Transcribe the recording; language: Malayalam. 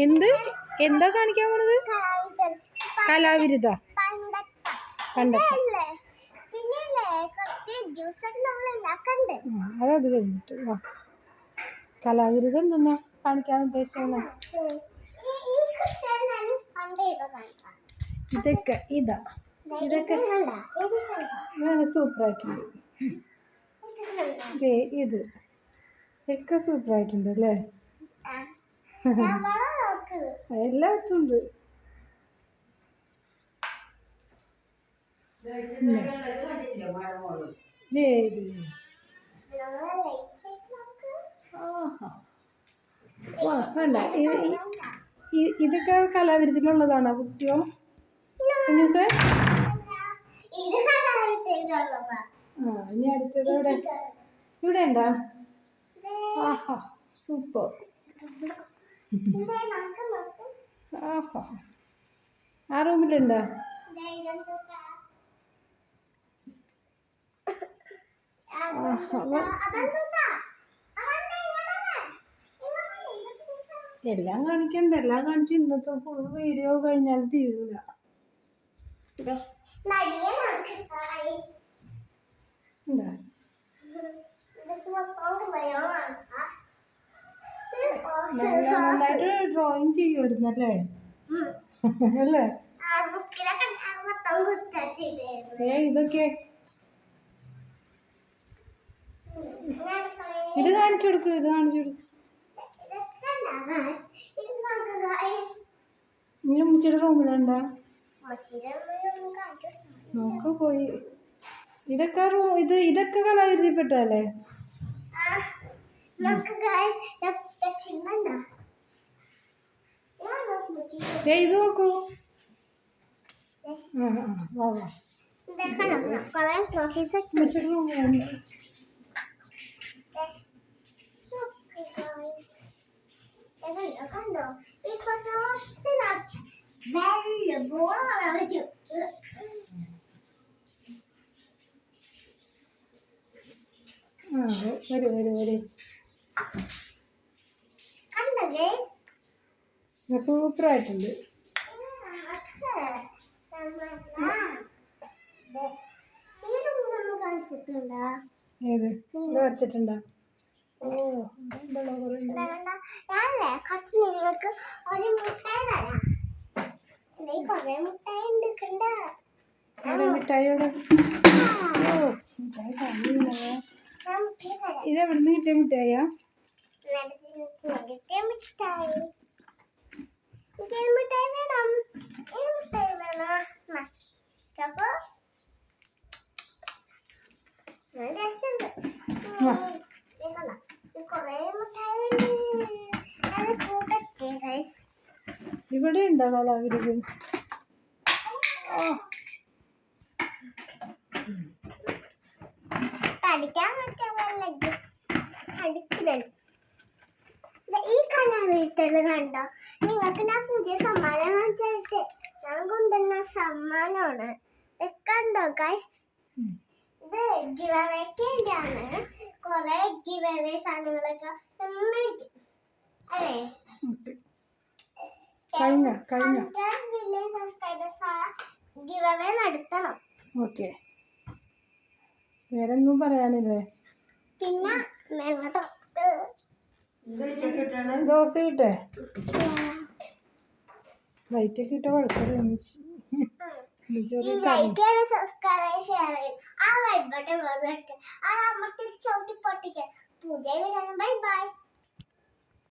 എന്ത് എന്താ കാണിക്കാൻ പോണത്? കലാവിരുദ്ധ അതത് കഴിഞ്ഞിട്ട് കലാവിരുദ്ധം എന്തെന്നാ കാണിക്കാൻ ഉദ്ദേശിച്ചത്? ഇതൊക്കെ ഇതൊക്കെ സൂപ്പറായിട്ടുണ്ട്. ഇത് ഒക്കെ സൂപ്പറായിട്ടുണ്ട് അല്ലേ? എല്ലായിടത്തും ഉണ്ട്. വേണ്ട ഇതൊക്കെ കലാവിരുദ്ധത്തിലുള്ളതാണോ കുട്ടിയോ? ഇനി അടുത്തത് ഇവിടെ ഉണ്ടോ? ആഹാ സൂപ്പർ. ആഹാ ആ റൂമിലുണ്ടോ? എല്ലാം കാണിക്കണ്ട. എല്ലാം കാണിച്ച് ഇന്നത്തെ ഫുൾ വീഡിയോ കഴിഞ്ഞാൽ തീരൂല. നന്നായിട്ട് ഡ്രോയിങ് ചെയ്യുമായിരുന്നല്ലേ? അല്ലേ? ഇതൊക്കെ ഇത് കാണിച്ചു കൊടുക്കും. ഇത് കാണിച്ചു കൊടുക്കും. ഇനി ഉമ്മച്ചിയുടെ റൂമിലുണ്ടോ? നോക്ക് പോയി. ഇതൊക്കെ കലാവിരുദ്ധപ്പെട്ടല്ലേ? ഇത് നോക്കൂ. ഉമ്മച്ചിയുടെ റൂമിലുണ്ട്. സൂപ്പറായിട്ടുണ്ട്. ഏത് വരച്ചിട്ടുണ്ടോ? കുറച്ച് നിങ്ങൾക്ക് ഒരു മുട്ടായി തരാം. കൊറേ മുട്ടായി മിഠായിയോടെ ഇതെവിടുന്ന് കിട്ടിയ മിഠായിയാ? ഇവിടെ ഉണ്ടോ കലാവിരുദ്ധം? ഈ കലാവിരുദ്ധ കണ്ടോ? നിങ്ങൾക്ക് ഞാൻ പുതിയ സമ്മാനം കാണിച്ചിട്ട് ഞാൻ കൊണ്ടുവന്ന സമ്മാനമാണ്. കണ്ടോ ഗൈസ്? ഇത് ഗിവ് അവേക്ക് വേണ്ടിയാണ്. കുറെ ഗിവ് അവേ സാധനങ്ങളൊക്കെ മേടിക്കും അല്ലേ? 100 മില്യൺ സബ്സ്ക്രൈബേഴ്സ് ഗിവ് അവേ നടത്തണം. ഓക്കെ, വേറൊന്നും പറയാനില്ലേ? പിന്നെ കിട്ടേ ലൈറ്റൊക്കെ ഇട്ട കുഴപ്പമില്ല. സബ്സ്ക്രൈബ് ഷെയർ ചെയ്യും. ആ വൈബ് ബട്ടൺ വെറുതെ ആ അമർത്തി ചവിട്ടി പൊട്ടിക്കാൻ. പുതിയ വീഡിയോ. Bye bye.